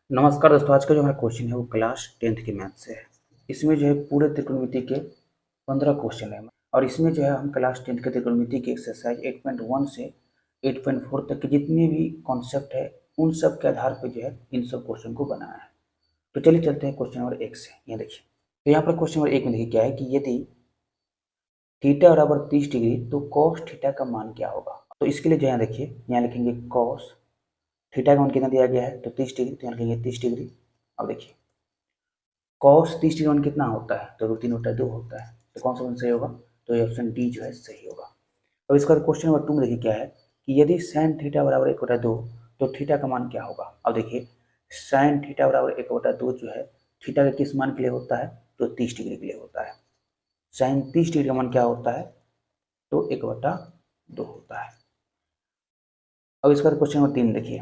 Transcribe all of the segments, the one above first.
नमस्कार दोस्तों, आज का जो हमारा क्वेश्चन है वो क्लास 10th के मैथ से है। इसमें जो है पूरे त्रिकोणमिति के 15 क्वेश्चन है और इसमें जो है हम क्लास 10th के त्रिकोणमिति की एक्सरसाइज 8.1 से 8.4 तक के जितने भी कॉन्सेप्ट है उन सब के आधार पर जो है इन सब क्वेश्चन को बनाया है। तो चलिए चलते हैं क्वेश्चन नंबर 1 से। यहाँ देखिए, तो यहाँ पर क्वेश्चन नंबर 1 में देखिए क्या है कि यदि थीटा बराबर 30 डिग्री तो कॉस थीटा का मान क्या होगा। तो इसके लिए जो है देखिए, यहाँ लिखेंगे कॉस थीटा का मान कितना दिया गया है तो 30 डिग्री, तो यहाँ लिखेंगे 30 डिग्री। अब देखिए कॉस 30 डिग्री वन कितना होता है तो √3/2 होता है। तो कौन सा ऑप्शन सही होगा, तो ये ऑप्शन डी जो है सही होगा। अब इसका क्वेश्चन नंबर 2 में देखिए क्या है कि यदि साइन थीटा बराबर 1/2 तो थीटा का मान क्या होगा। अब देखिए साइन थीटा बराबर 1/2 जो है थीटा के किस मान के लिए होता है तो 30 डिग्री के लिए होता है। साइन 30 डिग्री का मान क्या होता है तो 1/2 होता है। अब इसका क्वेश्चन नंबर 3 देखिए,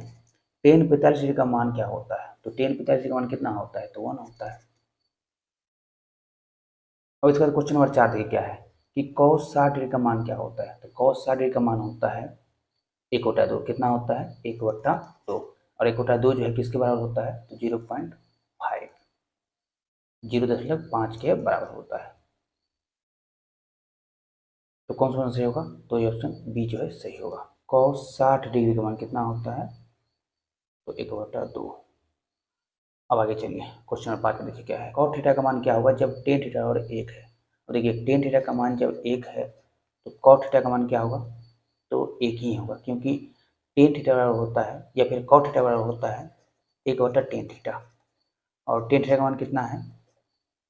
टेन 45 डिग्री का मान क्या होता है तो टेन 45 डिग्री का मान कितना होता है तो 1 होता है। अब इसका क्वेश्चन नंबर 4 देखिए क्या है कि cos 60 डिग्री का मान क्या होता है तो cos 60 डिग्री का मान होता है 1/2। कितना होता है 1/2, और 1/2 जो है किसके बराबर होता है तो 0.5, 0.5 के बराबर होता है। तो कौन सा सही होगा तो ये ऑप्शन बी जो है सही होगा। cos 60 डिग्री का मान कितना होता है तो 1/2। अब आगे चलिए क्वेश्चन नंबर 5 में देखिए क्या है, cos थीटा का मान क्या होगा जब टेन थीटा और 1 है। और देखिए टेन थीटा का मान जब 1 है तो cos थीटा का मान क्या होगा तो 1 ही होगा, क्योंकि टेन थीटा बराबर होता है या फिर cos थीटा बराबर होता है 1/tan थीटा, और टेन थीटा का मान कितना है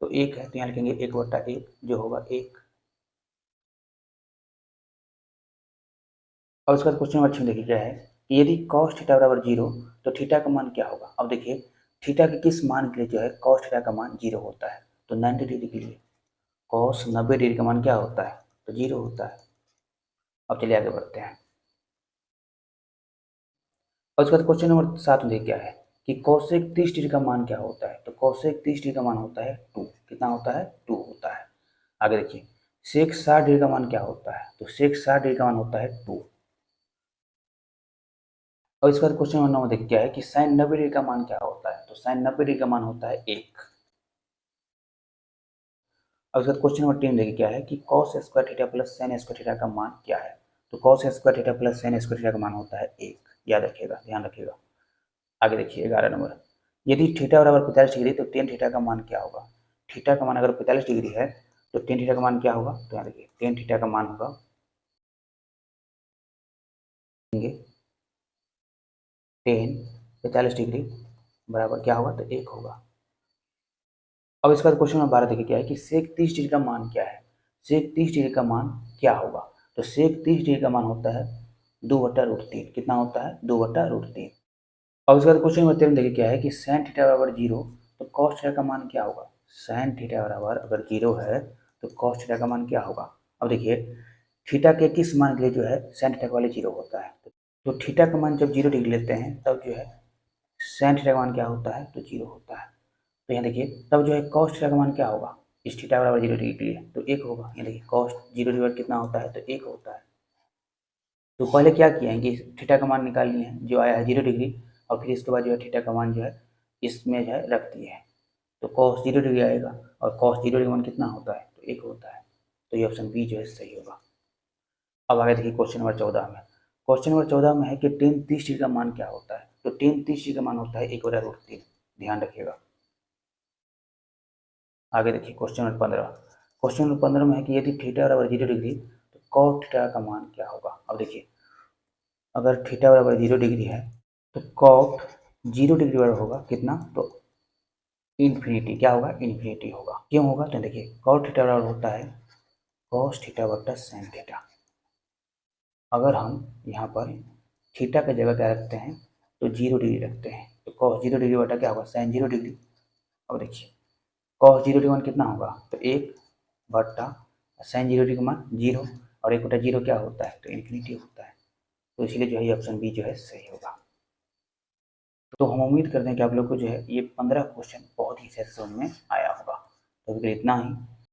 तो 1 है, तो यहाँ लिखेंगे 1/1 जो होगा 1। और उसके बाद क्वेश्चन नंबर 6 देखिए क्या है कि यदि cos थीटा बराबर 0 तो थीटा का मान क्या होगा। अब देखिए थीटा के किस मान के लिए जो है cos थीटा का मान 0 होता है तो 90 डिग्री के लिए cos 90 डिग्री का मान क्या होता है तो 0 होता है। अब चलिए आगे बढ़ते हैं। और उसके बाद क्वेश्चन नंबर 7 में देखिए क्या है कि कोसेक 30 डिग्री का मान क्या होता है तो कोसेक 30 डिग्री का मान होता है 2। कितना होता है 2 होता है। आगे देखिए सेक 60 डिग्री का मान क्या होता है तो सेक 60 डिग्री का मान होता है 2। और इसके बाद क्वेश्चन नंबर 9 में देखिए क्या है कि साइन 90 डिग्री का मान क्या होता है तो साइन 90 डिग्री का मान होता है 1। और उसके बाद क्वेश्चन नंबर 3 देखिए क्या है कि cos square theta plus sine square theta का मान क्या है तो cos square theta plus sine square theta का मान होता है 1। याद रखिएगा, ध्यान रखिएगा। आगे देखिए 11 नंबर, यदि थीटा बराबर 45 डिग्री तो टेन थीटा का मान क्या होगा। थीटा का मान अगर 45 डिग्री है तो टेन थीटा का मान क्या होगा तो यहाँ देखिए टेन थीटा का मान होगा टेन 45 डिग्री बराबर क्या होगा तो 1 होगा। अब इसका क्वेश्चन नंबर 12 देखिए क्या है कि सेक 30 डिग्री का मान क्या है। सेक 30 डिग्री का मान क्या होगा तो सेक 30 डिग्री का मान होता है 2/√3। कितना होता है 2/√3। अब इसका क्वेश्चन नंबर 13 देखिए क्या है कि साइन थीटा बराबर 0 तो कॉस थीटा का मान क्या होगा। साइन थीटा बराबर अगर 0 है तो कॉस थीटा का मान क्या होगा। अब देखिए थीटा के किस मान के लिए जो है साइन थीटा का वाले 0 होता है, तो थीटा का मान जब 0 डिग्री लेते हैं तब जो है साइन थीटा का मान क्या होता है तो 0 होता है। तो यहाँ देखिए तब जो है कॉस थीटा का मान क्या होगा इस थीटा बराबर 0 डिग्री के लिए तो 1 होगा। यहाँ देखिए कॉस 0 डिग्री कितना होता है तो 1 होता है। तो पहले क्या किया है कि थीटा का मान निकाल लिए हैं जो आया है 0 डिग्री, और फिर इसके बाद जो है थीटा का मान जो है इसमें जो है रख दिए हैं, तो cos 0 डिग्री आएगा, और cos 0 डिग्री का मान कितना होता है तो 1 होता है। तो ये ऑप्शन बी जो है सही होगा। अब आगे देखिए क्वेश्चन नंबर 14 में, क्वेश्चन नंबर 14 में है कि टेन 30 डिग्री का मान क्या होता है तो टेन 30 डिग्री का मान होता है 1/√3। ध्यान रखिएगा। आगे देखिए क्वेश्चन नंबर 15, क्वेश्चन नंबर 15 में है कि यदि थीटा बराबर 0 डिग्री तो cos थीटा का मान क्या होगा। अब देखिए अगर थीटा बराबर 0 डिग्री है तो कॉट 0 डिग्री बराबर होगा कितना तो इन्फिनिटी। क्या होगा इन्फिनिटी होगा। क्यों होगा तो देखिए कॉट थीटा बराबर होता है कॉस थीटा बटा साइन थीटा। अगर हम यहाँ पर थीटा की जगह क्या रखते हैं तो 0 डिग्री रखते हैं, तो कॉस 0 डिग्री बटा क्या होगा साइन 0 डिग्री। अब देखिए कॉस 0 डिग्री मान कितना होगा तो 1 बटा साइन 0 डिग्री का मान 0, और 1/0 क्या होता है तो इन्फिनिटी होता है। तो इसलिए जो है ऑप्शन बी जो है सही होगा। तो हम उम्मीद करते हैं कि आप लोग को जो है ये 15 क्वेश्चन बहुत ही अच्छे से समझ में आया होगा। तो अभी इतना ही।